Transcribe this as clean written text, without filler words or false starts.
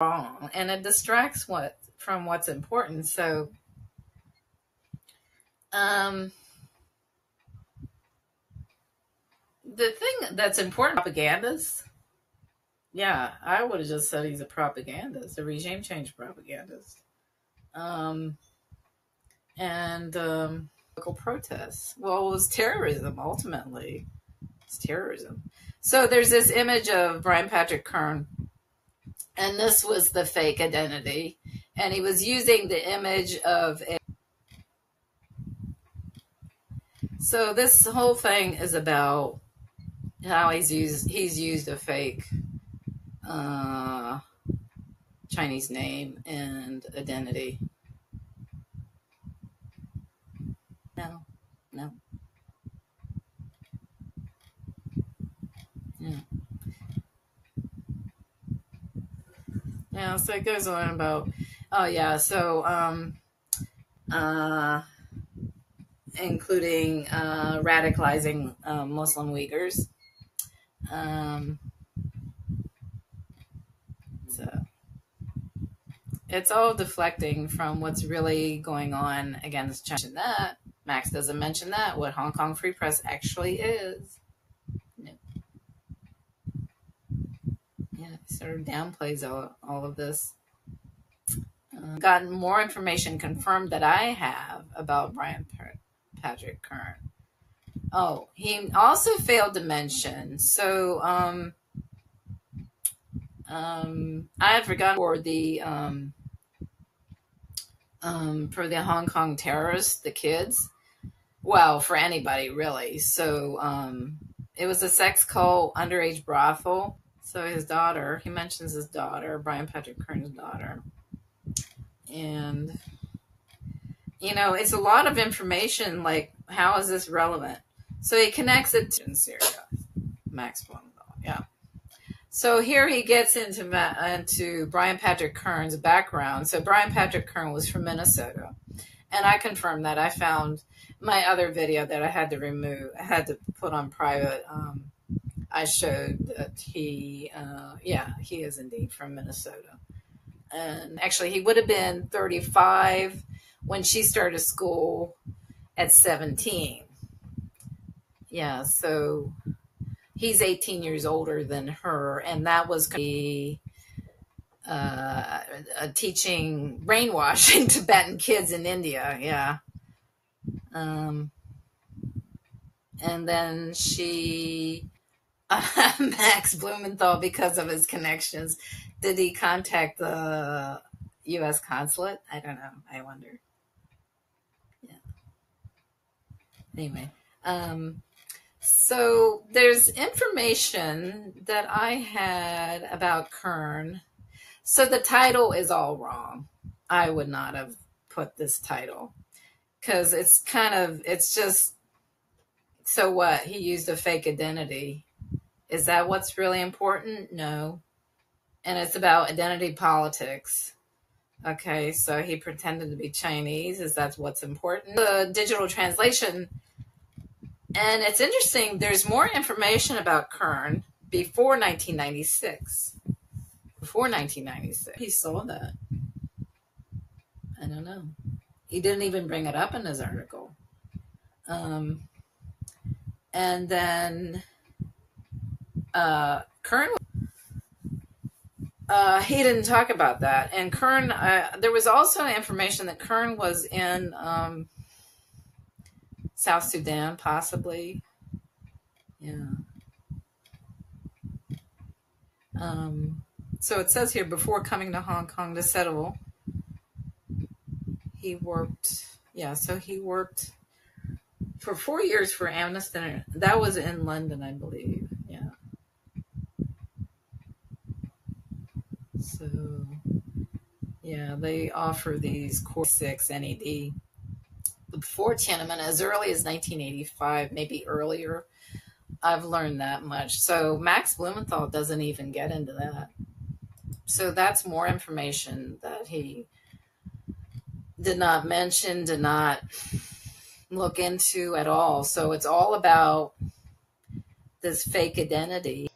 wrong, and it distracts from what's important. So, the thing that's important, propagandist. Yeah, I would have just said he's a propagandist, a regime change propagandist. Um, and Local protests. Well, it was terrorism ultimately. It's terrorism. So there's this image of Brian Patrick Kern, and this was the fake identity, and he was using the image of a. So this whole thing is about how he's used a fake Chinese name and identity. No, no. Yeah. Yeah, so it goes on about, oh yeah, so including radicalizing Muslim Uyghurs. So it's all deflecting from what's really going on against China. That Max doesn't mention that what Hong Kong Free Press actually is. No. Yeah, he sort of downplays all of this. Gotten more information confirmed that I have about Brian Patrick Kern. Oh, he also failed to mention. So I had forgotten for the Hong Kong terrorists, the kids. Well, for anybody really. So it was a sex cult, underage brothel. So his daughter, he mentions his daughter, Brian Patrick Kern's daughter. And, you know, it's a lot of information, like, how is this relevant? So he connects it to Syria, Max Blumenthal, yeah. So here he gets into Brian Patrick Kern's background. So Brian Patrick Kern was from Minnesota. And I confirmed that. I found my other video that I had to remove, I had to put on private. I showed that he is indeed from Minnesota. And actually, he would have been 35 when she started school at 17. Yeah, so he's 18 years older than her, and that was teaching brainwashing Tibetan kids in India. Yeah. And then she, Max Blumenthal, because of his connections, did he contact the U.S. consulate? I don't know. I wonder. Yeah. Anyway, so there's information that I had about Kern. So the title is all wrong. I would not have put this title because it's just, so what? He used a fake identity. Is that what's really important? No. And it's about identity politics. Okay, so he pretended to be Chinese. Is that what's important? The digital translation. And it's interesting, there's more information about Kern before 1996. Before 1996. He saw that. I don't know. He didn't even bring it up in his article. And then Kern, he didn't talk about that. And Kern, there was also information that Kern was in South Sudan, possibly. Yeah. So it says here, before coming to Hong Kong to settle, he worked, so he worked for 4 years for Amnesty. That was in London, I believe. Yeah. So, yeah, they offer these Course 6 NED before Tiananmen as early as 1985, maybe earlier. I've learned that much. So Max Blumenthal doesn't even get into that. So that's more information that he did not mention, did not look into at all. So it's all about this fake identity.